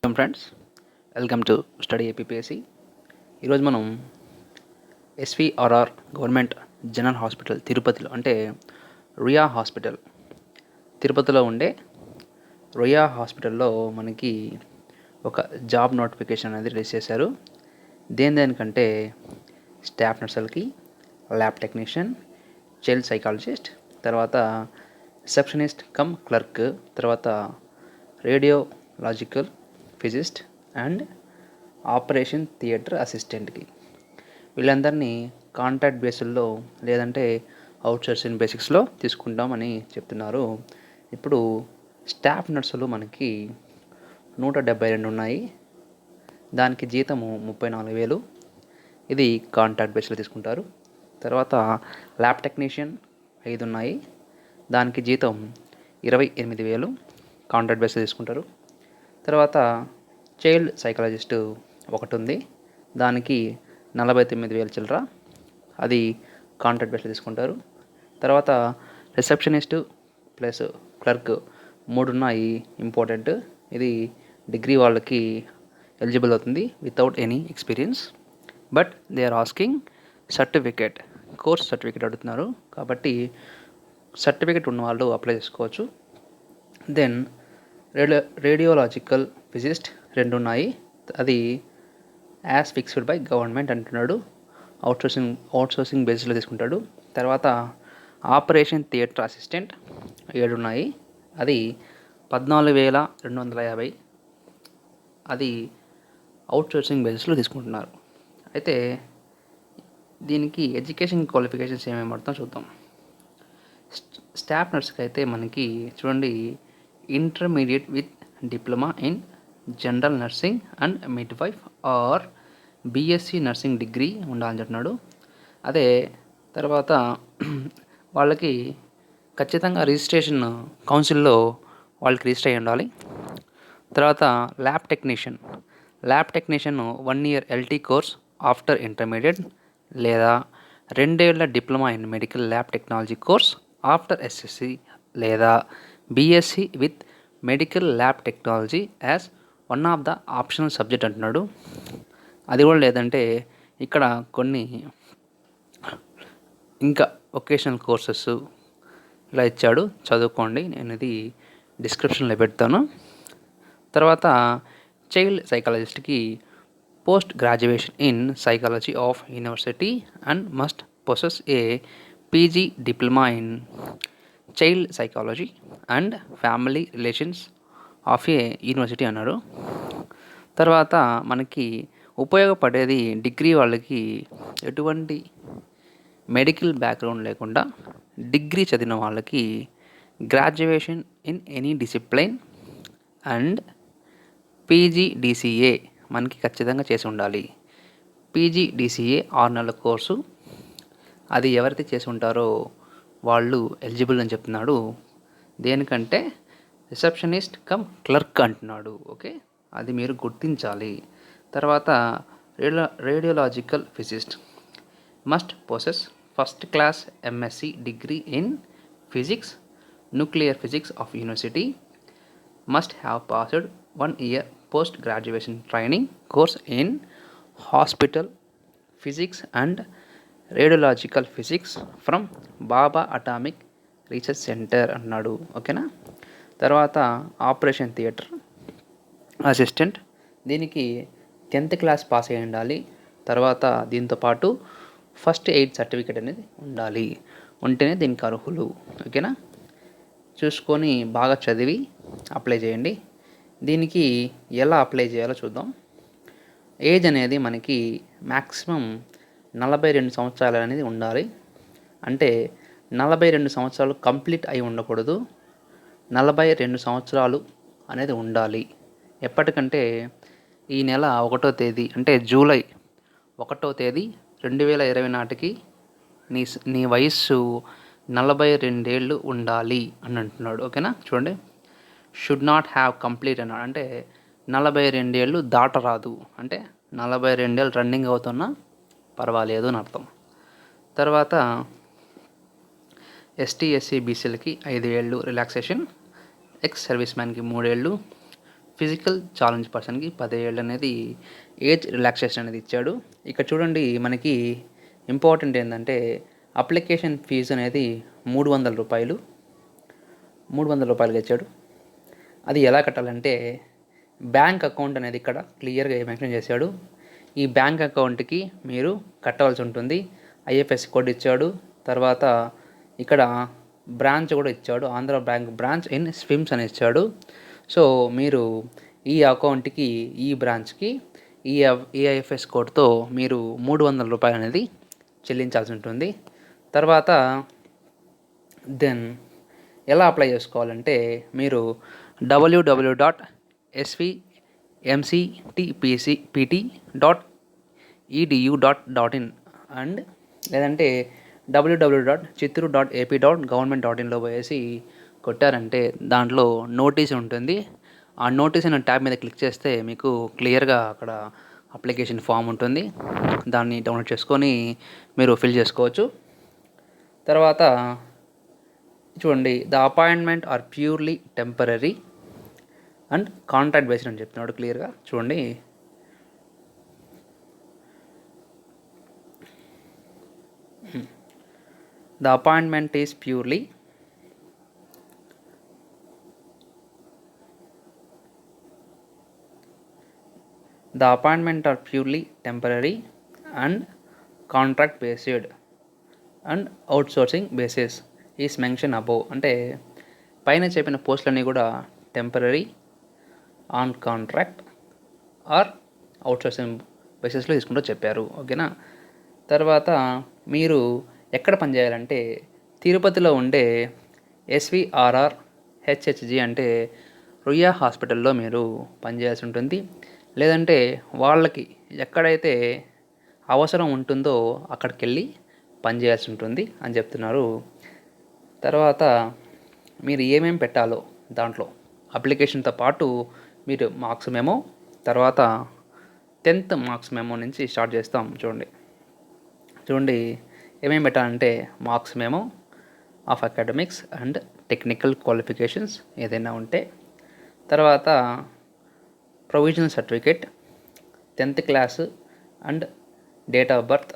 Friends, welcome to study APPSC. ఈరోజు మనం SVRR government general hospital తిరుపతిలో, అంటే రుయా హాస్పిటల్ తిరుపతిలో ఉండే రుయా హాస్పిటల్లో మనకి ఒక జాబ్ నోటిఫికేషన్ అనేది రిలీజ్ చేశారు. దేనికంటే స్టాఫ్ నర్సులకి, ల్యాబ్ టెక్నీషియన్, చైల్డ్ సైకాలజిస్ట్, తర్వాత రిసెప్షనిస్ట్ కమ్ క్లర్క్, తర్వాత radiological physicist and operation theatre అసిస్టెంట్కి వీళ్ళందరినీ కాంట్రాక్ట్ బేసిస్లో లేదంటే అవుట్సోర్సింగ్ బేసిక్స్లో తీసుకుంటామని చెప్తున్నారు. ఇప్పుడు స్టాఫ్ నర్సులు మనకి 172 ఉన్నాయి. దానికి జీతము 34,000. ఇది కాంట్రాక్ట్ బేస్లో తీసుకుంటారు. తర్వాత ల్యాబ్ టెక్నీషియన్ 5 ఉన్నాయి. దానికి జీతం 28,000 కాంట్రాక్ట్ బేస్లో తీసుకుంటారు. తర్వాత చైల్డ్ సైకాలజిస్టు 1 ఉంది. దానికి 49,000 చిల్లర, అది కాంట్రాక్ట్ బేస్లో తీసుకుంటారు. తర్వాత రిసెప్షనిస్టు ప్లస్ క్లర్క్ 3 ఉన్నాయి. ఇంపార్టెంట్, ఇది డిగ్రీ వాళ్ళకి ఎలిజిబుల్ అవుతుంది without any experience. But they are asking certificate, course certificate అడుగుతున్నారు. కాబట్టి సర్టిఫికేట్ ఉన్న వాళ్ళు అప్లై చేసుకోవచ్చు. దెన్ రేడియోలాజికల్ ఫిజిస్ట్ 2 ఉన్నాయి. అది యాజ్ ఫిక్స్డ్ బై గవర్నమెంట్ అంటున్నాడు. అవుట్సోర్సింగ్ బేసిస్లో తీసుకుంటాడు. తర్వాత ఆపరేషన్ థియేటర్ అసిస్టెంట్ 7 ఉన్నాయి. అది 14,250. అది అవుట్సోర్సింగ్ బేసిస్లో తీసుకుంటున్నారు. అయితే దీనికి ఎడ్యుకేషన్ క్వాలిఫికేషన్స్ ఏమేమి పడుతుందో చూద్దాం. స్టాఫ్ నర్స్కి అయితే మనకి చూడండి, intermediate with diploma in general nursing and midwife or BSc nursing degree ఉండాలని చెప్తున్నాడు. అదే తర్వాత వాళ్ళకి ఖచ్చితంగా రిజిస్ట్రేషన్ కౌన్సిల్లో వాళ్ళకి రిజిస్టర్ అయ్యి ఉండాలి. తర్వాత lab technician 1 year LT course after intermediate, లేదా 2 ఏళ్ల diploma in medical lab technology course after SSC, లేదా BSc with medical lab technology as one of the optional subject అంటున్నాడు. అది కూడా లేదంటే ఇక్కడ కొన్ని ఇంకా వొకేషనల్ కోర్సెస్ ఇలా ఇచ్చాడు, చదువుకోండి. నేను ఇది డిస్క్రిప్షన్లో పెడతాను. తర్వాత చైల్డ్ సైకాలజిస్ట్కి post graduation in psychology of university and must possess a PG diploma in child psychology and family relations of a university అన్నాడు. తర్వాత మనకి ఉపయోగపడేది డిగ్రీ వాళ్ళకి ఎటువంటి మెడికల్ బ్యాక్గ్రౌండ్ లేకుండా డిగ్రీ చదివిన వాళ్ళకి graduation in any discipline and PGDCA మనకి ఖచ్చితంగా చేసి ఉండాలి. పీజీడీసీఏ 6 నెలల కోర్సు, అది ఎవరైతే చేసి ఉంటారో వాళ్ళు ఎలిజిబుల్ అని చెప్తున్నాడు. దేనికంటే రిసెప్షనిస్ట్ కమ్ క్లర్క్ అంటున్నాడు. ఓకే, అది మీరు గుర్తించాలి. తర్వాత radiological physicist must possess first class MSc degree in physics, nuclear physics of university, must have passed 1 year post graduation training course in hospital physics and radiological physics from Baba atomic research centre అన్నాడు. ఓకేనా. తర్వాత operation theatre assistant, దీనికి 10th class pass అయి ఉండాలి. తర్వాత దీంతోపాటు first aid certificate అనేది ఉండాలి, ఉంటేనే దీనికి అర్హులు. ఓకేనా. చూసుకొని బాగా చదివి అప్లై చేయండి. దీనికి ఎలా అప్లై చేయాలో చూద్దాం. ఏజ్ అనేది మనకి మ్యాక్సిమం 42 సంవత్సరాలు అనేది ఉండాలి. అంటే 42 సంవత్సరాలు కంప్లీట్ అయి ఉండకూడదు, 42 సంవత్సరాలు అనేది ఉండాలి. ఎప్పటికంటే ఈ నెల 1వ తేదీ, అంటే జూలై 1వ తేదీ 2020 నాటికి నీ వయస్సు 42 ఏళ్ళు ఉండాలి అని అంటున్నాడు. ఓకేనా. చూడండి, షుడ్ నాట్ హ్యావ్ కంప్లీట్ అన్నాడు. అంటే 42 ఏళ్ళు దాటరాదు, అంటే 42 ఏళ్ళు రన్నింగ్ అవుతున్నా పర్వాలేదు అని అర్థం. తర్వాత ఎస్టీ ఎస్సీ బీసీలకి 5 ఏళ్ళు రిలాక్సేషన్, ఎక్స్ సర్వీస్ మ్యాన్కి 3 ఏళ్ళు, ఫిజికల్ ఛాలెంజ్ పర్సన్కి 10 ఏళ్ళు అనేది ఏజ్ రిలాక్సేషన్ అనేది ఇచ్చాడు. ఇక్కడ చూడండి మనకి ఇంపార్టెంట్ ఏంటంటే అప్లికేషన్ ఫీజు అనేది రూ. 300 ఇచ్చాడు. అది ఎలా కట్టాలంటే బ్యాంక్ అకౌంట్ అనేది ఇక్కడ క్లియర్గా మెన్షన్ చేశాడు. ఈ బ్యాంక్ అకౌంట్కి మీరు కట్టవలసి ఉంటుంది. ఐఎఫ్ఎస్సి కోడ్ ఇచ్చాడు. తర్వాత ఇక్కడ బ్రాంచ్ కూడా ఇచ్చాడు. Andhra bank branch in SVIMS అని ఇచ్చాడు. సో మీరు ఈ అకౌంట్కి ఈ బ్రాంచ్కి ఈఐఎఫ్ఎస్ కోడ్తో మీరు రూ. 300 అనేది చెల్లించాల్సి ఉంటుంది. తర్వాత దెన్ ఎలా అప్లై చేసుకోవాలంటే మీరు www.svmctpt.edu.in అండ్ లేదంటే www.chittoor.ap.government.in పోయేసి కొట్టారంటే దాంట్లో నోటీస్ ఉంటుంది. ఆ నోటీస్ అనే ట్యాబ్ మీద క్లిక్ చేస్తే మీకు క్లియర్గా అక్కడ అప్లికేషన్ ఫామ్ ఉంటుంది. దాన్ని డౌన్లోడ్ చేసుకొని మీరు ఫిల్ చేసుకోవచ్చు. తర్వాత చూడండి, the appointment are purely temporary and contract based అని చెప్తున్నాడు క్లియర్గా. చూడండి, the appointment is purely temporary and contract based and outsourcing basis is mention above. అంటే పైన చెప్పిన పోస్టులన్నీ కూడా temporary, on contract or outsourcing బేసిస్లో తీసుకుంటూ చెప్పారు. ఓకేనా. తర్వాత మీరు ఎక్కడ పనిచేయాలంటే తిరుపతిలో ఉండే ఎస్విఆర్ఆర్ హెచ్హెచ్జి అంటే రుయా హాస్పిటల్లో మీరు పనిచేయాల్సి ఉంటుంది. లేదంటే వాళ్ళకి ఎక్కడైతే అవసరం ఉంటుందో అక్కడికి వెళ్ళి పనిచేయాల్సి ఉంటుంది అని చెప్తున్నారు. తర్వాత మీరు ఏమేమి పెట్టాలో దాంట్లో అప్లికేషన్తో పాటు మీరు మార్క్స్ మెమో, తర్వాత 10th మార్క్స్ మెమో నుంచి స్టార్ట్ చేస్తాం. చూడండి ఏమేమి పెట్టాలంటే marks memo of academics and technical qualifications ఏదైనా ఉంటే, తర్వాత provisional certificate, 10th class and date of birth.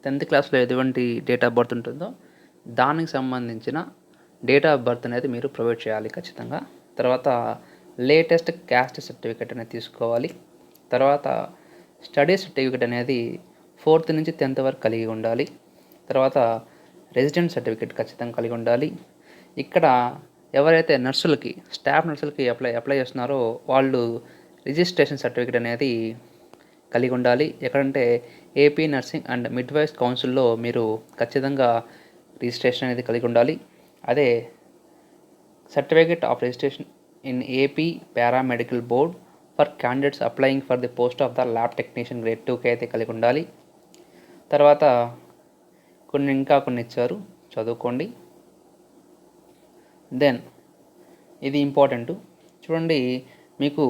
10th క్లాస్లో ఎటువంటి డేట్ ఆఫ్ బర్త్ ఉంటుందో దానికి సంబంధించిన డేట్ ఆఫ్ బర్త్ అనేది మీరు ప్రొవైడ్ చేయాలి ఖచ్చితంగా. తర్వాత లేటెస్ట్ క్యాస్ట్ సర్టిఫికేట్ అనేది తీసుకోవాలి. తర్వాత స్టడీ సర్టిఫికేట్ అనేది 4th నుంచి 10th వరకు కలిగి ఉండాలి. తర్వాత రెసిడెంట్ సర్టిఫికేట్ ఖచ్చితంగా కలిగి ఉండాలి. ఇక్కడ ఎవరైతే నర్సులకి, స్టాఫ్ నర్సులకి అప్లై చేస్తున్నారో వాళ్ళు రిజిస్ట్రేషన్ సర్టిఫికేట్ అనేది కలిగి ఉండాలి. ఎక్కడంటే ఏపీ నర్సింగ్ అండ్ మిడ్వైఫ్ కౌన్సిల్లో మీరు ఖచ్చితంగా రిజిస్ట్రేషన్ అనేది కలిగి ఉండాలి. అదే certificate of registration in AP paramedical board for candidates applying for the post of the lab technician grade 2కి అయితే కలిగి ఉండాలి. తర్వాత కొన్ని ఇచ్చారు, చదువుకోండి. దెన్ ఇది ఇంపార్టెంట్ చూడండి, మీకు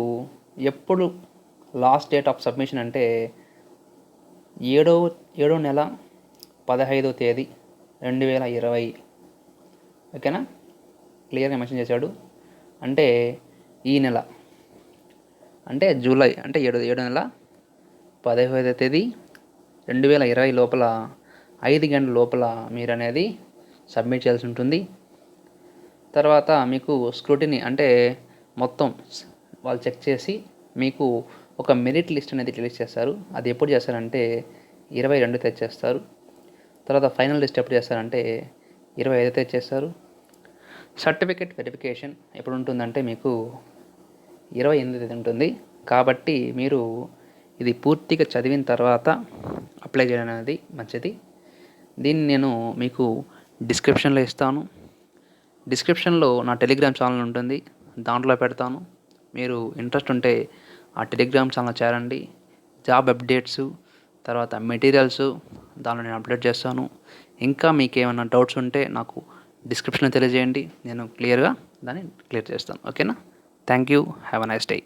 ఎప్పుడు లాస్ట్ డేట్ ఆఫ్ సబ్మిషన్ అంటే 7వ నెల 15వ తేదీ 2020. ఓకేనా, క్లియర్గా మెన్షన్ చేశాడు. అంటే ఈ నెల అంటే జూలై అంటే 7వ నెల 15వ తేదీ 2020 లోపల 5 గంటల లోపల మీరు అనేది సబ్మిట్ చేయాల్సి ఉంటుంది. తర్వాత మీకు స్క్రూటినీ అంటే మొత్తం వాళ్ళు చెక్ చేసి మీకు ఒక మెరిట్ లిస్ట్ అనేది రిలీజ్ చేస్తారు. అది ఎప్పుడు చేస్తారంటే 22 తేదీ చేస్తారు. తర్వాత ఫైనల్ లిస్ట్ ఎప్పుడు చేస్తారంటే 25 తేదీ చేస్తారు. సర్టిఫికేట్ వెరిఫికేషన్ ఎప్పుడు ఉంటుందంటే మీకు 28 తేదీ ఉంటుంది. కాబట్టి మీరు ఇది పూర్తిగా చదివిన తర్వాత అప్లై చేయడం అనేది మంచిది. దీన్ని నేను మీకు డిస్క్రిప్షన్లో ఇస్తాను. డిస్క్రిప్షన్లో నా టెలిగ్రామ్ ఛానల్ ఉంటుంది, దాంట్లో పెడతాను. మీరు ఇంట్రెస్ట్ ఉంటే ఆ టెలిగ్రామ్ ఛానల్ చేరండి. జాబ్ అప్డేట్స్, తర్వాత మెటీరియల్స్ దానిలో నేను అప్డేట్ చేస్తాను. ఇంకా మీకు ఏమైనా డౌట్స్ ఉంటే నాకు డిస్క్రిప్షన్లో తెలియజేయండి, నేను క్లియర్గా దాన్ని క్లియర్ చేస్తాను. ఓకేనా, thank you, have a nice day.